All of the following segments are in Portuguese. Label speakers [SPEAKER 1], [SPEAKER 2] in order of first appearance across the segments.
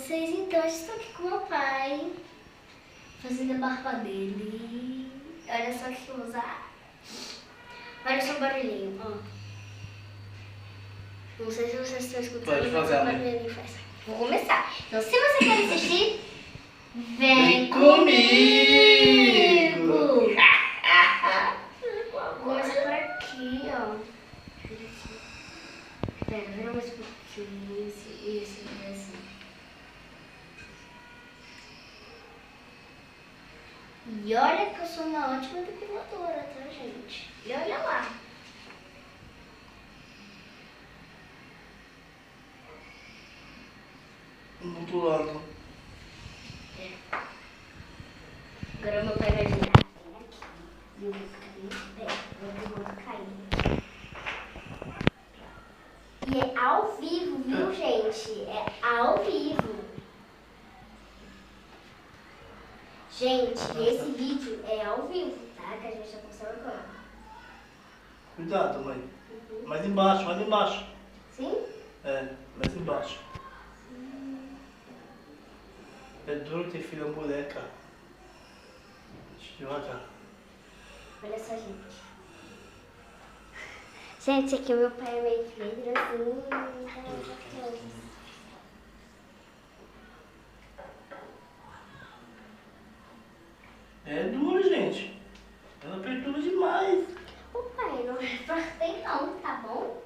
[SPEAKER 1] vocês, então eu estou aqui com meu pai, fazendo a barba dele. Olha só o que eu vou usar. Olha só o barulhinho, ó. Não sei se vocês estão escutando,
[SPEAKER 2] Pode
[SPEAKER 1] mas
[SPEAKER 2] fazer,
[SPEAKER 1] o
[SPEAKER 2] mãe.
[SPEAKER 1] barulhinho faz. Vou começar. Então se você quer assistir, vem
[SPEAKER 2] comigo!
[SPEAKER 1] comigo! Vou começar por aqui, ó. Pera, vira mais um pouquinho. Isso, assim. E olha que eu sou uma ótima depiladora, tá, gente? E olha lá.
[SPEAKER 2] Do outro lado.
[SPEAKER 1] Agora meu pai vai virar bem aqui. E eu vou ficar bem de pé, eu vou cair. E é ao vivo, viu, gente? É ao vivo. Gente, esse vídeo é ao vivo, tá? Que a gente tá postando agora.
[SPEAKER 2] Cuidado, mãe. Mais embaixo, mais embaixo.
[SPEAKER 1] Sim?
[SPEAKER 2] É, mais embaixo. É duro ter filha mulher, cara. Devagar.
[SPEAKER 1] Olha só, gente. Gente, aqui o meu pai é meio vidro assim.
[SPEAKER 2] É duro, gente. Ela perturba demais.
[SPEAKER 1] O pai, não repartei não, tá bom?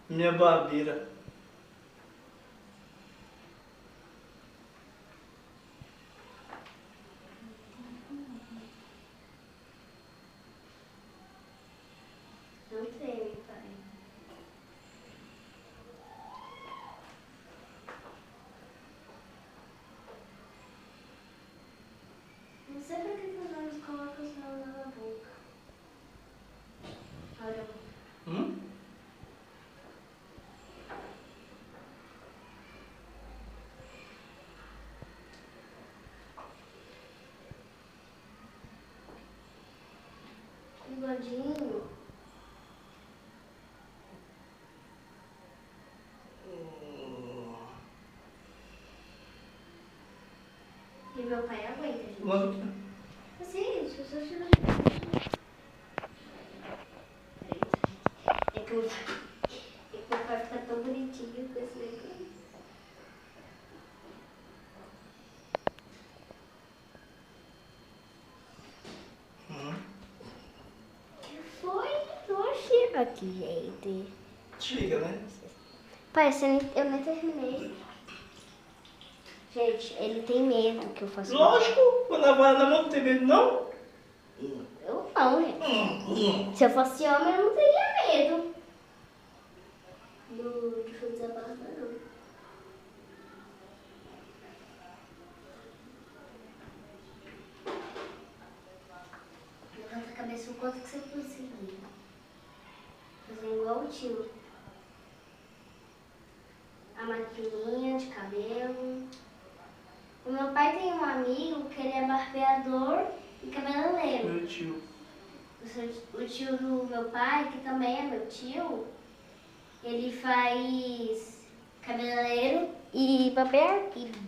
[SPEAKER 2] Minha barbeira.
[SPEAKER 1] Não treme, pai. Não sei pra que os olhos colocam os meus na boca. Olha. Bigodinho. E meu pai aguenta, gente.
[SPEAKER 2] Lado aqui.
[SPEAKER 1] Assim, se você tirar. É que meu pai fica tão bonitinho com esse negócio. Que foi? Oxi. Aqui, gente.
[SPEAKER 2] Chega, né?
[SPEAKER 1] Pai, eu nem terminei. Gente, ele tem medo que eu faça.
[SPEAKER 2] Lógico, quando a vara na mão não tem medo, não?
[SPEAKER 1] Eu não, gente. Se eu fosse homem, eu não teria medo. De fazer a barba, não. Levanta a cabeça o quanto que você conseguir. Fazer igual o tio. A maquininha de cabelo. O meu pai tem um amigo que ele é barbeador e cabeleireiro.
[SPEAKER 2] Meu tio.
[SPEAKER 1] O tio do meu pai, que também é meu tio, ele faz cabeleireiro e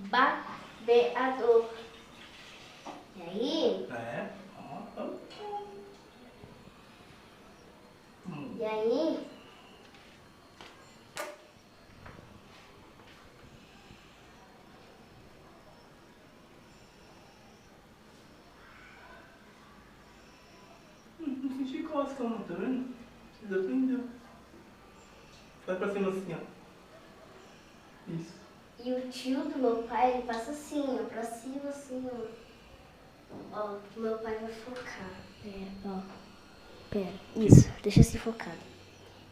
[SPEAKER 1] barbeador. E aí?
[SPEAKER 2] É.
[SPEAKER 1] E aí?
[SPEAKER 2] Não senti cosca não, tá vendo? Você aprendeu. Vai pra cima assim, ó. Isso.
[SPEAKER 1] E o tio do meu pai, ele passa assim, ó, pra cima, assim, ó. Ó, o meu pai vai focar. Pera, ó. Pera, isso, deixa assim focado.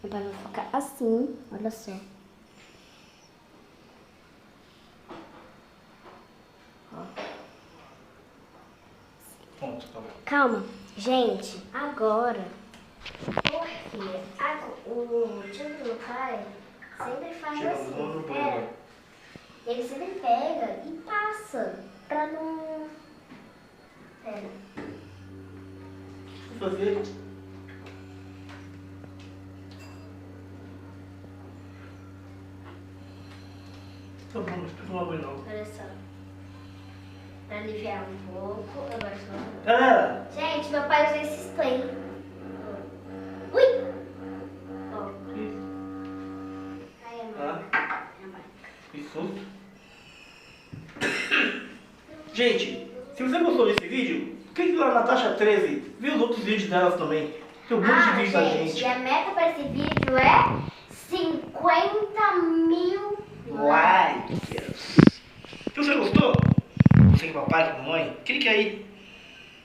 [SPEAKER 1] Meu pai vai focar assim, olha só. Ó.
[SPEAKER 2] Pronto, acabou.
[SPEAKER 1] Calma, gente, agora. Porque o tio do meu pai sempre faz
[SPEAKER 2] Chega,
[SPEAKER 1] assim.
[SPEAKER 2] vamos no
[SPEAKER 1] Pera.
[SPEAKER 2] banheiro.
[SPEAKER 1] Ele sempre pega e passa pra não. Pera.
[SPEAKER 2] Vou fazer. Tá bom, não precisa tomar banho não.
[SPEAKER 1] Olha só. Pra aliviar um pouco. Agora só.
[SPEAKER 2] Galera,
[SPEAKER 1] Gente, meu pai usa esse spray. Ui! Ó.
[SPEAKER 2] isso.
[SPEAKER 1] Ai, amor.
[SPEAKER 2] Ah,
[SPEAKER 1] Minha barriga.
[SPEAKER 2] que susto. Gente, se você gostou desse vídeo, clique lá na Natasha 13. Vê os outros vídeos delas também. Tem um monte de vídeo da gente.
[SPEAKER 1] E a meta para esse vídeo é 50.000
[SPEAKER 2] Likes. Se você gostou, você que é papai, que é mamãe, clique aí.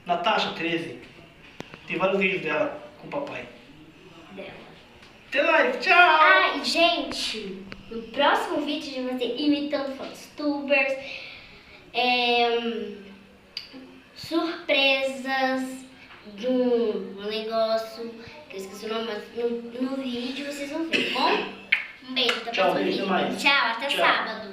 [SPEAKER 2] Natasha 13. Tem vários vídeos dela com o papai.
[SPEAKER 1] dela.
[SPEAKER 2] Até mais, tchau!
[SPEAKER 1] Ah, e gente, no próximo vídeo a gente vai ter imitando Fotostubers, surpresas de um negócio que eu esqueci o nome, mas no vídeo vocês vão ver, tá bom? Um beijo, até o
[SPEAKER 2] Tchau,
[SPEAKER 1] próximo
[SPEAKER 2] beijo,
[SPEAKER 1] vídeo.
[SPEAKER 2] até mais.
[SPEAKER 1] Tchau, até
[SPEAKER 2] Tchau.
[SPEAKER 1] sábado.